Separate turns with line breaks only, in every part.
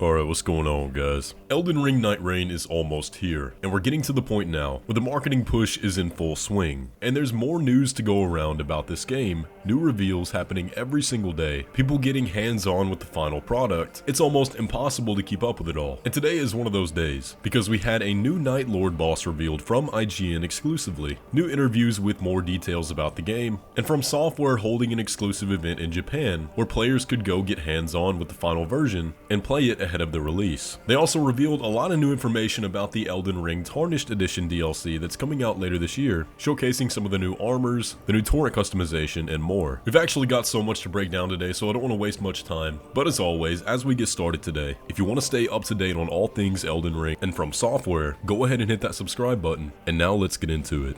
Alright, what's going on, guys? Elden Ring Nightreign is almost here, and we're getting to the point now where the marketing push is in full swing. And there's more news to go around about this game, new reveals happening every single day, people getting hands-on with the final product. It's almost impossible to keep up with it all. And today is one of those days, because we had a new Night Lord boss revealed from IGN exclusively, new interviews with more details about the game, and Fromsoftware holding an exclusive event in Japan where players could go get hands-on with the final version and play it ahead of the release. They also revealed a lot of new information about the Elden Ring Tarnished Edition DLC that's coming out later this year, showcasing some of the new armors, the new torrent customization, and more. We've actually got so much to break down today, so I don't want to waste much time. But as always, as we get started today, if you want to stay up to date on all things Elden Ring and Fromsoftware, go ahead and hit that subscribe button. And now let's get into it.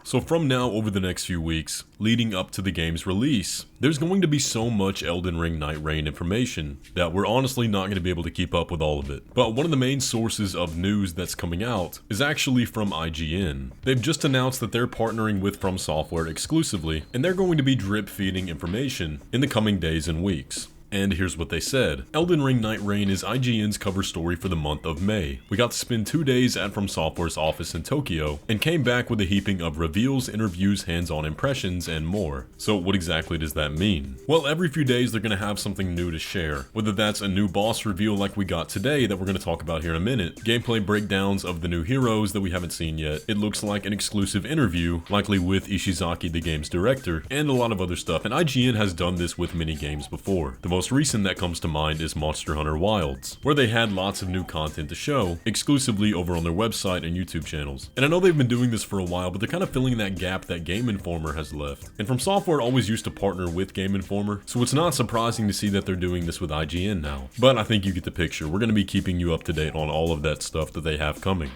So from now over the next few weeks, leading up to the game's release, there's going to be so much Elden Ring Nightreign information that we're honestly not going to be able to keep up with all of it. But one of the main sources of news that's coming out is actually from IGN. They've just announced that they're partnering with Fromsoftware exclusively, and they're going to be drip feeding information in the coming days and weeks. And here's what they said. Elden Ring Nightreign is IGN's cover story for the month of May. We got to spend 2 days at Fromsoftware's office in Tokyo, and came back with a heaping of reveals, interviews, hands-on impressions, and more. So what exactly does that mean? Well, every few days they're going to have something new to share. Whether that's a new boss reveal like we got today that we're going to talk about here in a minute, gameplay breakdowns of the new heroes that we haven't seen yet, it looks like an exclusive interview, likely with Ishizaki, the game's director, and a lot of other stuff. And IGN has done this with many games before. The most recent that comes to mind is Monster Hunter Wilds, where they had lots of new content to show, exclusively over on their website and YouTube channels. And I know they've been doing this for a while, but they're kind of filling that gap that Game Informer has left. And Fromsoftware always used to partner with Game Informer, so it's not surprising to see that they're doing this with IGN now. But I think you get the picture. We're going to be keeping you up to date on all of that stuff that they have coming.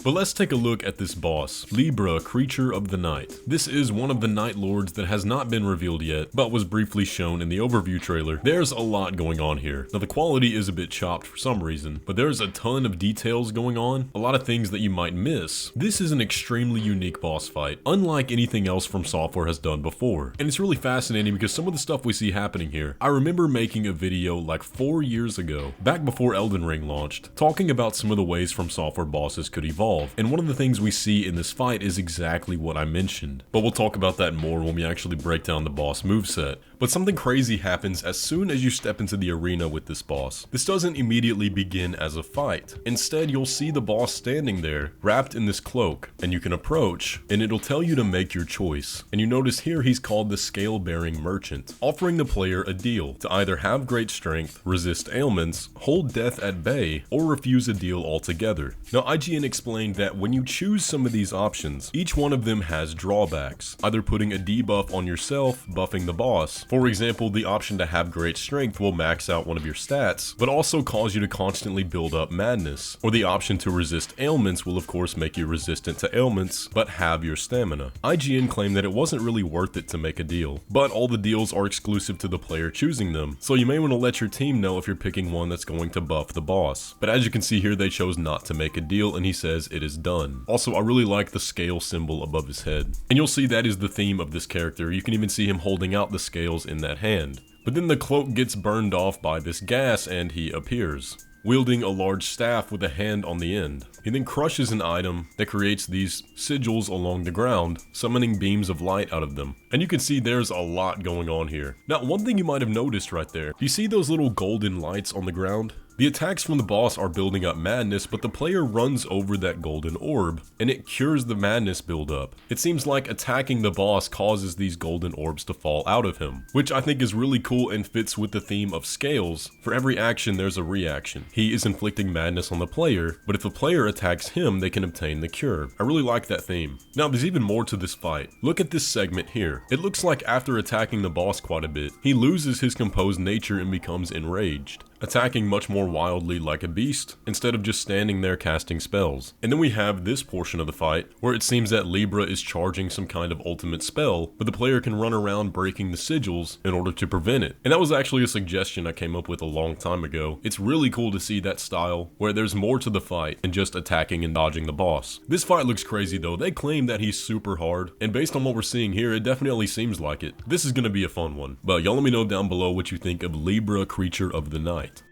But let's take a look at this boss, Libra, Creature of the Night. This is one of the Night Lords that has not been revealed yet, but was briefly shown in the overview trailer. There's a lot going on here. Now the quality is a bit chopped for some reason, but there's a ton of details going on, a lot of things that you might miss. This is an extremely unique boss fight, unlike anything else Fromsoftware has done before. And it's really fascinating because some of the stuff we see happening here, I remember making a video like 4 years ago, back before Elden Ring launched, talking about some of the ways Fromsoftware bosses could evolve. And one of the things we see in this fight is exactly what I mentioned. But we'll talk about that more when we actually break down the boss moveset. But something crazy happens as soon as you step into the arena with this boss. This doesn't immediately begin as a fight. Instead, you'll see the boss standing there, wrapped in this cloak, and you can approach, and it'll tell you to make your choice. And you notice here he's called the Scale-Bearing Merchant, offering the player a deal to either have great strength, resist ailments, hold death at bay, or refuse a deal altogether. Now, IGN explained that when you choose some of these options, each one of them has drawbacks, either putting a debuff on yourself, buffing the boss. For example, the option to have great strength will max out one of your stats, but also cause you to constantly build up madness. Or the option to resist ailments will of course make you resistant to ailments, but have your stamina. IGN claimed that it wasn't really worth it to make a deal, but all the deals are exclusive to the player choosing them, so you may want to let your team know if you're picking one that's going to buff the boss. But as you can see here, they chose not to make a deal, and he says it is done. Also, I really like the scale symbol above his head. And you'll see that is the theme of this character. You can even see him holding out the scales in that hand. But then the cloak gets burned off by this gas and he appears, wielding a large staff with a hand on the end. He then crushes an item that creates these sigils along the ground, summoning beams of light out of them. And you can see there's a lot going on here. Now, one thing you might have noticed right there, do you see those little golden lights on the ground? The attacks from the boss are building up madness, but the player runs over that golden orb, and it cures the madness buildup. It seems like attacking the boss causes these golden orbs to fall out of him, which I think is really cool and fits with the theme of scales. For every action, there's a reaction. He is inflicting madness on the player, but if the player attacks him, they can obtain the cure. I really like that theme. Now, there's even more to this fight. Look at this segment here. It looks like after attacking the boss quite a bit, he loses his composed nature and becomes enraged, attacking much more wildly like a beast, instead of just standing there casting spells. And then we have this portion of the fight, where it seems that Libra is charging some kind of ultimate spell, but the player can run around breaking the sigils in order to prevent it. And that was actually a suggestion I came up with a long time ago. It's really cool to see that style, where there's more to the fight than just attacking and dodging the boss. This fight looks crazy though. They claim that he's super hard, and based on what we're seeing here, it definitely seems like it. This is gonna be a fun one. But y'all let me know down below what you think of Libra, Creature of the Night.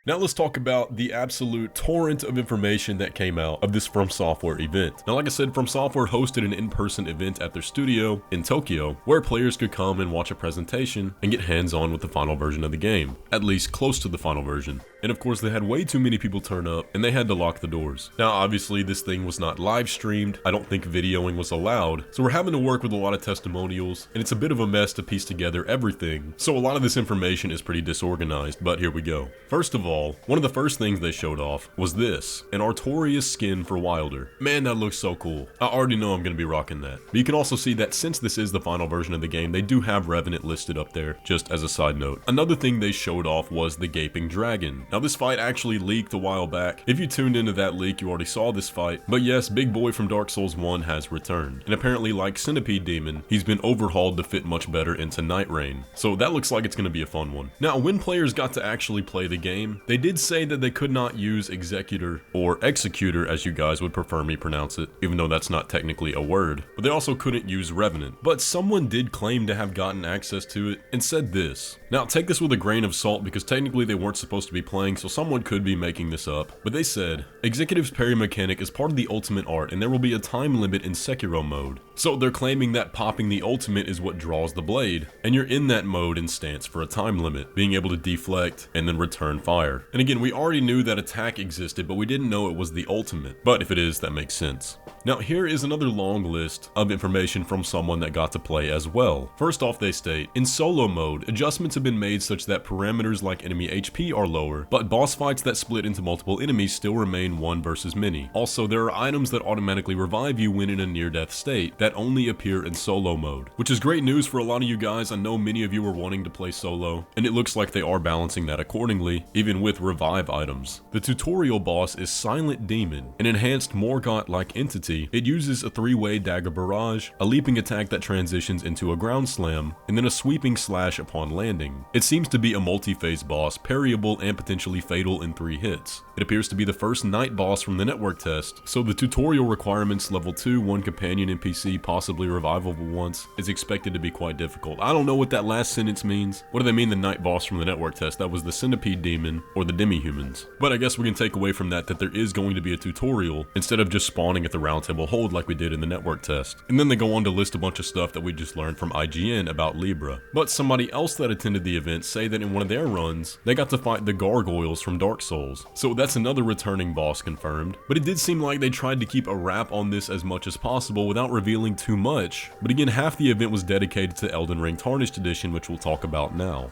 Now let's talk about the absolute torrent of information that came out of this Fromsoftware event. Now like I said, Fromsoftware hosted an in-person event at their studio in Tokyo where players could come and watch a presentation and get hands-on with the final version of the game, at least close to the final version. And of course they had way too many people turn up and they had to lock the doors. Now obviously this thing was not live streamed, I don't think videoing was allowed, so we're having to work with a lot of testimonials and it's a bit of a mess to piece together everything. So a lot of this information is pretty disorganized, but here we go. First of all, one of the first things they showed off was this, an Artorias skin for Wilder. Man, that looks so cool. I already know I'm going to be rocking that. But you can also see that since this is the final version of the game, they do have Revenant listed up there, just as a side note. Another thing they showed off was the Gaping Dragon. Now this fight actually leaked a while back. If you tuned into that leak, you already saw this fight. But yes, Big Boy from Dark Souls 1 has returned. And apparently, like Centipede Demon, he's been overhauled to fit much better into Nightreign. So that looks like it's going to be a fun one. Now, when players got to actually play the game, they did say that they could not use Executor, or Executor as you guys would prefer me pronounce it, even though that's not technically a word, but they also couldn't use Revenant. But someone did claim to have gotten access to it and said this. Now take this with a grain of salt because technically they weren't supposed to be playing, so someone could be making this up, but they said, Executive's parry mechanic is part of the ultimate art and there will be a time limit in Sekiro mode. So they're claiming that popping the ultimate is what draws the blade, and you're in that mode and stance for a time limit, being able to deflect and then return fire. And again, we already knew that attack existed, but we didn't know it was the ultimate. But if it is, that makes sense. Now here is another long list of information from someone that got to play as well. First off, they state, in solo mode, adjustments have been made such that parameters like enemy HP are lower, but boss fights that split into multiple enemies still remain one versus many. Also, there are items that automatically revive you when in a near-death state that only appear in solo mode, which is great news for a lot of you guys. I know many of you are wanting to play solo, and it looks like they are balancing that accordingly, even with revive items. The tutorial boss is Silent Demon, an enhanced Morgott-like entity. It uses a three-way dagger barrage, a leaping attack that transitions into a ground slam, and then a sweeping slash upon landing. It seems to be a multi-phase boss, parryable and potentially fatal in 3 hits. It appears to be the first night boss from the network test, so the tutorial requirements level 2, 1 companion NPC, possibly revivable once, is expected to be quite difficult. I don't know what that last sentence means. What do they mean the night boss from the network test? That was the Centipede Demon or the Demi-Humans. But I guess we can take away from that there is going to be a tutorial instead of just spawning at the round table hold like we did in the network test. And then they go on to list a bunch of stuff that we just learned from IGN about Libra. But somebody else that attended the event say that in one of their runs, they got to fight the gargoyles from Dark Souls. So that's another returning boss confirmed. But it did seem like they tried to keep a wrap on this as much as possible without revealing too much. But again, half the event was dedicated to Elden Ring Tarnished Edition, which we'll talk about now.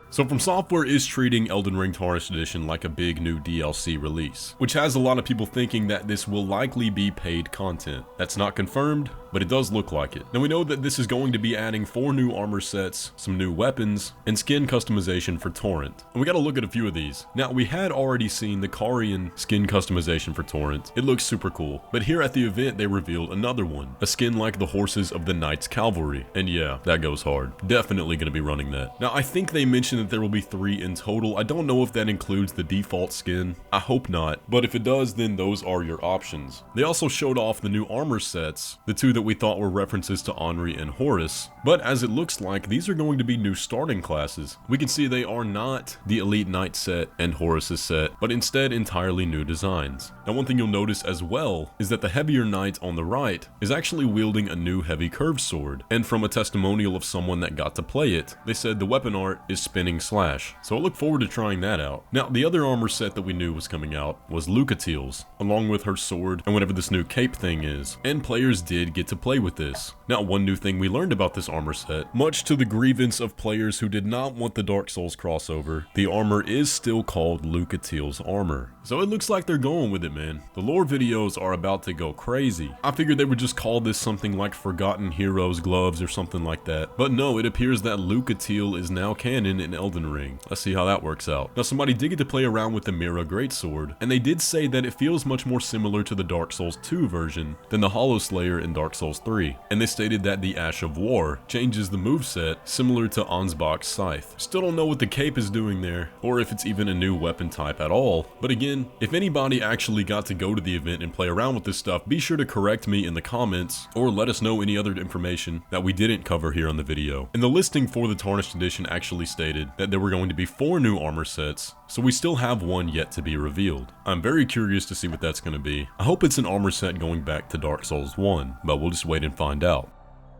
So Fromsoftware is treating Elden Ring Tarnished Edition like a big new DLC release, which has a lot of people thinking that this will likely be paid content. That's not confirmed, but it does look like it. Now we know that this is going to be adding 4 new armor sets, some new weapons, and skin customization for Torrent. And we gotta look at a few of these. Now we had already seen the Carian skin customization for Torrent. It looks super cool. But here at the event they revealed another one, a skin like the horses of the Knights Cavalry. And yeah, that goes hard. Definitely gonna be running that. Now I think they mentioned that there will be 3 in total. I don't know if that includes the default skin. I hope not. But if it does, then those are your options. They also showed off the new armor sets, the 2 that we thought were references to Henri and Horus, but as it looks like these are going to be new starting classes. We can see they are not the Elite Knight set and Horus's set, but instead entirely new designs. Now one thing you'll notice as well is that the heavier knight on the right is actually wielding a new heavy curved sword, and from a testimonial of someone that got to play it, they said the weapon art is spinning slash, so I look forward to trying that out. Now the other armor set that we knew was coming out was Lucatiel's, along with her sword and whatever this new cape thing is, and players did get to play with this. Now one new thing we learned about this armor set, much to the grievance of players who did not want the Dark Souls crossover, the armor is still called Lucatiel's armor. So it looks like they're going with it, man. The lore videos are about to go crazy. I figured they would just call this something like Forgotten Heroes gloves or something like that, but no, it appears that Lucatiel is now canon in Elden Ring. Let's see how that works out. Now somebody did get to play around with the Mira Greatsword, and they did say that it feels much more similar to the Dark Souls 2 version than the Hollow Slayer in Dark Souls 3, and they stated that the Ash of War changes the moveset similar to Ansbach's Scythe. Still don't know what the cape is doing there, or if it's even a new weapon type at all, but again, And if anybody actually got to go to the event and play around with this stuff, be sure to correct me in the comments or let us know any other information that we didn't cover here on the video. And the listing for the Tarnished Edition actually stated that there were going to be 4 new armor sets, so we still have one yet to be revealed. I'm very curious to see what that's going to be. I hope it's an armor set going back to Dark Souls 1, but we'll just wait and find out.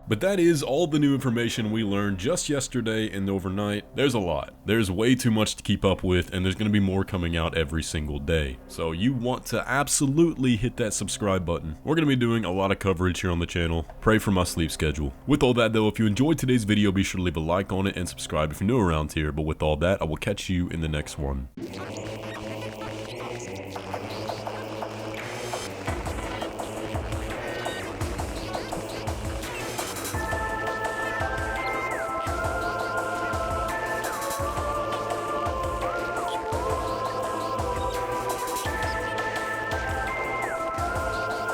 But that is all the new information we learned just yesterday and overnight. There's a lot. There's way too much to keep up with, and there's going to be more coming out every single day. So you want to absolutely hit that subscribe button. We're going to be doing a lot of coverage here on the channel. Pray for my sleep schedule. With all that though, if you enjoyed today's video, be sure to leave a like on it and subscribe if you're new around here. But with all that, I will catch you in the next one.